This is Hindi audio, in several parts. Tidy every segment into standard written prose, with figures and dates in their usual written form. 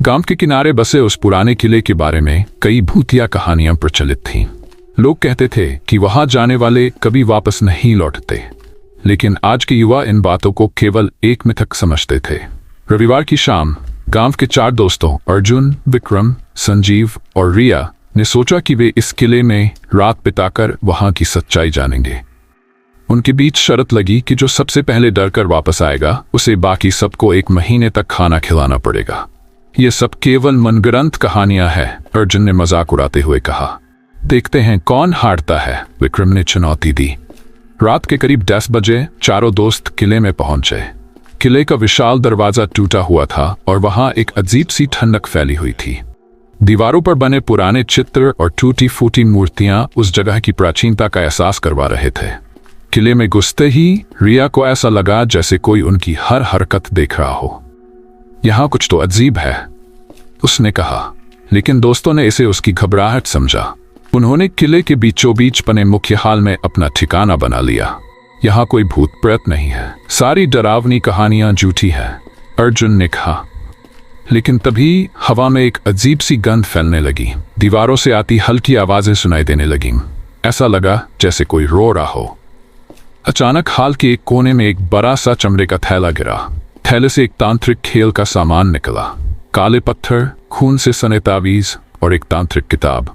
गांव के किनारे बसे उस पुराने किले के बारे में कई भूतिया कहानियां प्रचलित थीं। लोग कहते थे कि वहां जाने वाले कभी वापस नहीं लौटते, लेकिन आज के युवा इन बातों को केवल एक मिथक समझते थे। रविवार की शाम गांव के 4 दोस्तों अर्जुन, विक्रम, संजीव और रिया ने सोचा कि वे इस किले में रात बिताकर वहां की सच्चाई जानेंगे। उनके बीच शर्त लगी कि जो सबसे पहले डरकर वापस आएगा उसे बाकी सबको 1 महीने तक खाना खिलाना पड़ेगा। ये सब केवल मनगढ़ंत कहानियां हैं, अर्जुन ने मजाक उड़ाते हुए कहा। देखते हैं कौन हारता है, विक्रम ने चुनौती दी। रात के करीब 10 बजे चारों दोस्त किले में पहुंचे। किले का विशाल दरवाजा टूटा हुआ था और वहां एक अजीब सी ठंडक फैली हुई थी। दीवारों पर बने पुराने चित्र और टूटी फूटी मूर्तियां उस जगह की प्राचीनता का एहसास करवा रहे थे। किले में घुसते ही रिया को ऐसा लगा जैसे कोई उनकी हर हरकत देख रहा हो। यहाँ कुछ तो अजीब है, उसने कहा, लेकिन दोस्तों ने इसे उसकी घबराहट समझा। उन्होंने किले के बीचों बीच बने मुख्य हाल में अपना ठिकाना बना लिया। यहाँ कोई भूत प्रेत नहीं है, सारी डरावनी कहानियां झूठी है, अर्जुन ने कहा। लेकिन तभी हवा में एक अजीब सी गंध फैलने लगी। दीवारों से आती हल्की आवाजें सुनाई देने लगीं। ऐसा लगा जैसे कोई रो रहा हो। अचानक हाल के एक कोने में एक बड़ा सा चमड़े का थैला गिरा। थैले से एक तांत्रिक खेल का सामान निकला। काले पत्थर, खून से सने तावीज और एक तांत्रिक किताब।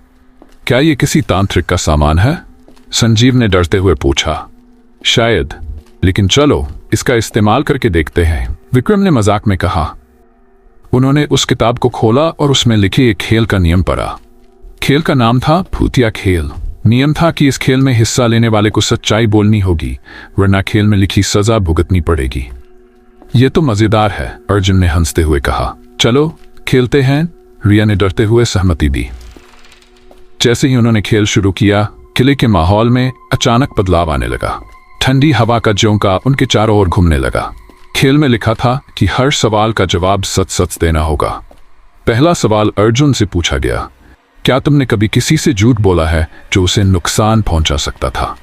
क्या ये किसी तांत्रिक का सामान है? संजीव ने डरते हुए पूछा। शायद, लेकिन चलो इसका इस्तेमाल करके देखते हैं, विक्रम ने मजाक में कहा। उन्होंने उस किताब को खोला और उसमें लिखे एक खेल का नियम पढ़ा। खेल का नाम था भूतिया खेल। नियम था कि इस खेल में हिस्सा लेने वाले को सच्चाई बोलनी होगी, वरना खेल में लिखी सजा भुगतनी पड़ेगी। ये तो मजेदार है, अर्जुन ने हंसते हुए कहा। चलो खेलते हैं, रिया ने डरते हुए सहमति दी। जैसे ही उन्होंने खेल शुरू किया, किले के माहौल में अचानक बदलाव आने लगा। ठंडी हवा का झोंका उनके चारों ओर घूमने लगा। खेल में लिखा था कि हर सवाल का जवाब सच सच देना होगा। पहला सवाल अर्जुन से पूछा गया, क्या तुमने कभी किसी से झूठ बोला है जो उसे नुकसान पहुंचा सकता था?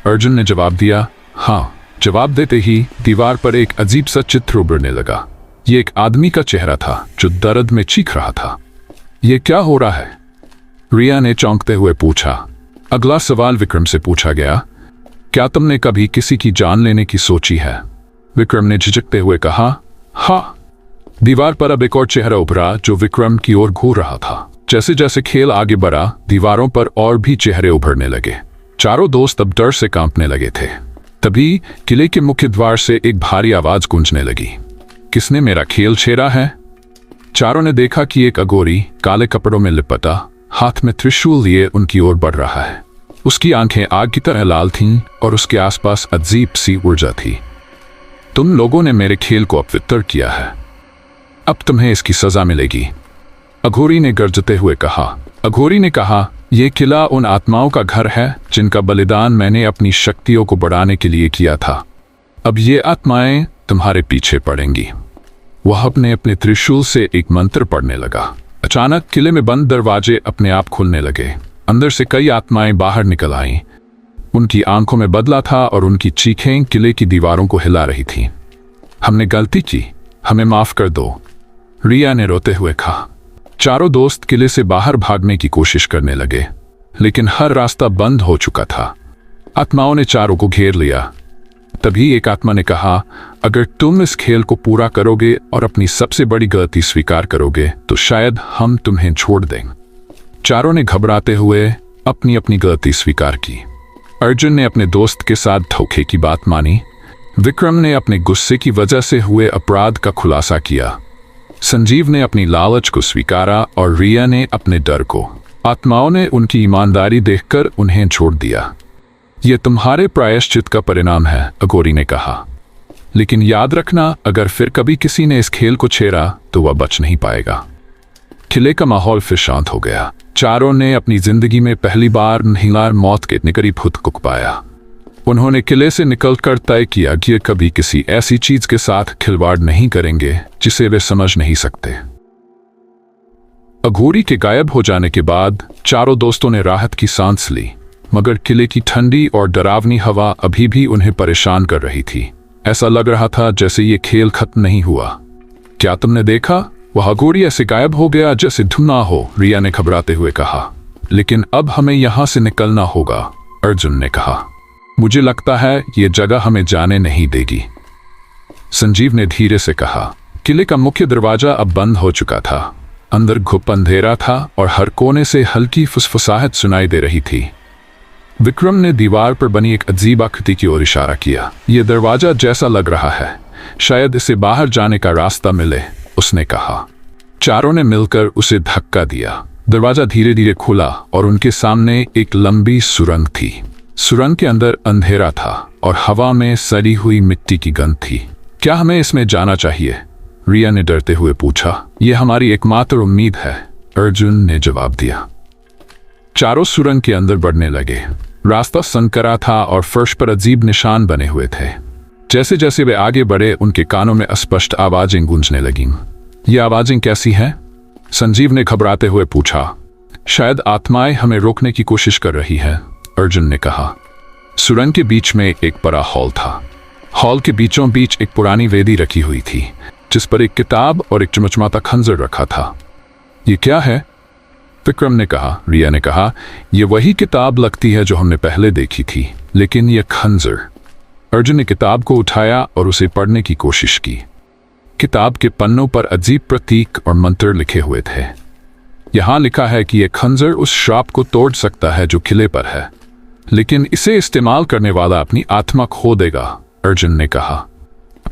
अर्जुन ने जवाब दिया, हाँ। जवाब देते ही दीवार पर एक अजीब सा चित्र उभरने लगा। ये एक आदमी का चेहरा था जो दर्द में चीख रहा था। ये क्या हो रहा है? रिया ने चौंकते हुए पूछा। अगला सवाल विक्रम से पूछा गया, क्या तुमने कभी किसी की जान लेने की सोची है? विक्रम ने झिझकते हुए कहा, हाँ। दीवार पर अब एक और चेहरा उभरा जो विक्रम की ओर घूर रहा था। जैसे जैसे खेल आगे बढ़ा, दीवारों पर और भी चेहरे उभरने लगे। चारों दोस्त अब डर से कांपने लगे थे। तभी किले के मुख्य द्वार से एक भारी आवाज गूंजने लगी। किसने मेरा खेल छेड़ा है? चारों ने देखा कि एक अघोरी काले कपड़ों में लिपटा, हाथ में त्रिशूल लिए उनकी ओर बढ़ रहा है। उसकी आंखें आग की तरह लाल थीं और उसके आसपास अजीब सी ऊर्जा थी। तुम लोगों ने मेरे खेल को अपवित्र किया है, अब तुम्हें इसकी सजा मिलेगी, अघोरी ने गर्जते हुए कहा। अघोरी ने कहा, यह किला उन आत्माओं का घर है जिनका बलिदान मैंने अपनी शक्तियों को बढ़ाने के लिए किया था। अब ये आत्माएं तुम्हारे पीछे पड़ेंगी। वह अपने अपने त्रिशूल से एक मंत्र पढ़ने लगा। अचानक किले में बंद दरवाजे अपने आप खुलने लगे। अंदर से कई आत्माएं बाहर निकल आईं। उनकी आंखों में बदला था और उनकी चीखें किले की दीवारों को हिला रही थीं। हमने गलती की, हमें माफ कर दो, रिया ने रोते हुए कहा। चारों दोस्त किले से बाहर भागने की कोशिश करने लगे, लेकिन हर रास्ता बंद हो चुका था। आत्माओं ने चारों को घेर लिया। तभी एक आत्मा ने कहा, अगर तुम इस खेल को पूरा करोगे और अपनी सबसे बड़ी गलती स्वीकार करोगे तो शायद हम तुम्हें छोड़ दें। चारों ने घबराते हुए अपनी अपनी गलती स्वीकार की। अर्जुन ने अपने दोस्त के साथ धोखे की बात मानी। विक्रम ने अपने गुस्से की वजह से हुए अपराध का खुलासा किया। संजीव ने अपनी लालच को स्वीकारा और रिया ने अपने डर को। आत्माओं ने उनकी ईमानदारी देखकर उन्हें छोड़ दिया। यह तुम्हारे प्रायश्चित का परिणाम है, अघोरी ने कहा। लेकिन याद रखना, अगर फिर कभी किसी ने इस खेल को छेड़ा तो वह बच नहीं पाएगा। किले का माहौल फिर शांत हो गया। चारों ने अपनी जिंदगी में पहली बार महिला मौत के इतने करीब खुद को पाया। उन्होंने किले से निकलकर तय किया कि कभी किसी ऐसी चीज के साथ खिलवाड़ नहीं करेंगे जिसे वे समझ नहीं सकते। अघोरी के गायब हो जाने के बाद चारों दोस्तों ने राहत की सांस ली, मगर किले की ठंडी और डरावनी हवा अभी भी उन्हें परेशान कर रही थी। ऐसा लग रहा था जैसे ये खेल खत्म नहीं हुआ। क्या तुमने देखा? वह अघोरी ऐसे गायब हो गया जैसे धुआं हो, रिया ने घबराते हुए कहा। लेकिन अब हमें यहां से निकलना होगा, अर्जुन ने कहा। मुझे लगता है ये जगह हमें जाने नहीं देगी, संजीव ने धीरे से कहा। किले का मुख्य दरवाजा अब बंद हो चुका था। अंदर घुप अंधेरा था और हर कोने से हल्की फुसफुसाहट सुनाई दे रही थी। विक्रम ने दीवार पर बनी एक अजीब आकृति की ओर इशारा किया। यह दरवाजा जैसा लग रहा है, शायद इसे बाहर जाने का रास्ता मिले, उसने कहा। चारों ने मिलकर उसे धक्का दिया। दरवाजा धीरे धीरे खुला और उनके सामने एक लंबी सुरंग थी। सुरंग के अंदर अंधेरा था और हवा में सड़ी हुई मिट्टी की गंध थी। क्या हमें इसमें जाना चाहिए? रिया ने डरते हुए पूछा। यह हमारी एकमात्र उम्मीद है, अर्जुन ने जवाब दिया। चारों सुरंग के अंदर बढ़ने लगे। रास्ता संकरा था और फर्श पर अजीब निशान बने हुए थे। जैसे जैसे वे आगे बढ़े, उनके कानों में अस्पष्ट आवाजें गूंजने लगीं। ये आवाजें कैसी हैं? संजीव ने घबराते हुए पूछा। शायद आत्माएं हमें रोकने की कोशिश कर रही हैं, अर्जुन ने कहा। सुरंग के बीच में एक बड़ा हॉल था। हॉल के बीचों बीच एक पुरानी वेदी रखी हुई थी, जिस पर एक किताब और एक चमचमाता खंजर रखा था। ये क्या है? विक्रम ने कहा। रिया ने कहा, यह वही किताब लगती है जो हमने पहले देखी थी, लेकिन यह खंजर। अर्जुन ने किताब को उठाया और उसे पढ़ने की कोशिश की। किताब के पन्नों पर अजीब प्रतीक और मंत्र लिखे हुए थे। यहां लिखा है कि यह खंजर उस श्राप को तोड़ सकता है जो किले पर है, लेकिन इसे इस्तेमाल करने वाला अपनी आत्मा खो देगा, अर्जुन ने कहा।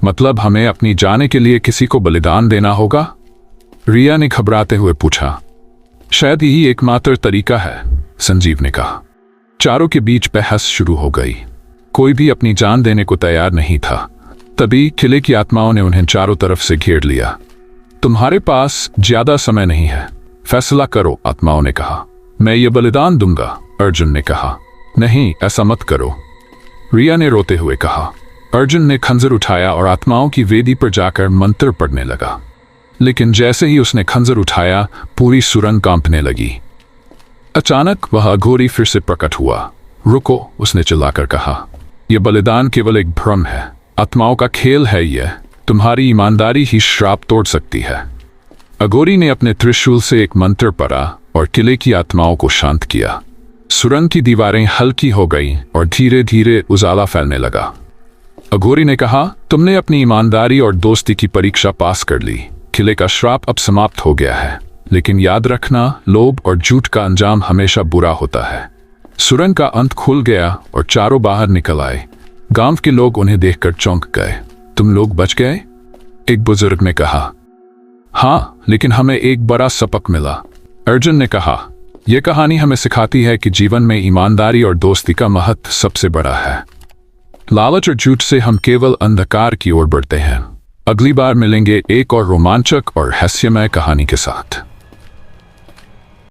मतलब हमें अपनी जाने के लिए किसी को बलिदान देना होगा? रिया ने घबराते हुए पूछा। शायद यही एकमात्र तरीका है, संजीव ने कहा। चारों के बीच बहस शुरू हो गई। कोई भी अपनी जान देने को तैयार नहीं था। तभी किले की आत्माओं ने उन्हें चारों तरफ से घेर लिया। तुम्हारे पास ज्यादा समय नहीं है, फैसला करो, आत्माओं ने कहा। मैं ये बलिदान दूंगा, अर्जुन ने कहा। नहीं, ऐसा मत करो, रिया ने रोते हुए कहा। अर्जुन ने खंजर उठाया और आत्माओं की वेदी पर जाकर मंत्र पढ़ने लगा। लेकिन जैसे ही उसने खंजर उठाया, पूरी सुरंग कांपने लगी। अचानक वह अघोरी फिर से प्रकट हुआ। रुको, उसने चिल्लाकर कहा। यह बलिदान केवल एक भ्रम है, आत्माओं का खेल है यह। तुम्हारी ईमानदारी ही श्राप तोड़ सकती है। अघोरी ने अपने त्रिशूल से एक मंत्र पढ़ा और किले की आत्माओं को शांत किया। सुरंग की दीवारें हल्की हो गईं और धीरे धीरे उजाला फैलने लगा। अघोरी ने कहा, तुमने अपनी ईमानदारी और दोस्ती की परीक्षा पास कर ली। किले का श्राप अब समाप्त हो गया है, लेकिन याद रखना, लोभ और झूठ का अंजाम हमेशा बुरा होता है। सुरंग का अंत खुल गया और चारों बाहर निकल आए। गांव के लोग उन्हें देखकर चौंक गए। तुम लोग बच गए? एक बुजुर्ग ने कहा। हाँ, लेकिन हमें एक बड़ा सबक मिला, अर्जुन ने कहा। यह कहानी हमें सिखाती है कि जीवन में ईमानदारी और दोस्ती का महत्व सबसे बड़ा है। लालच और झूठ से हम केवल अंधकार की ओर बढ़ते हैं। अगली बार मिलेंगे एक और रोमांचक और हास्यमय कहानी के साथ।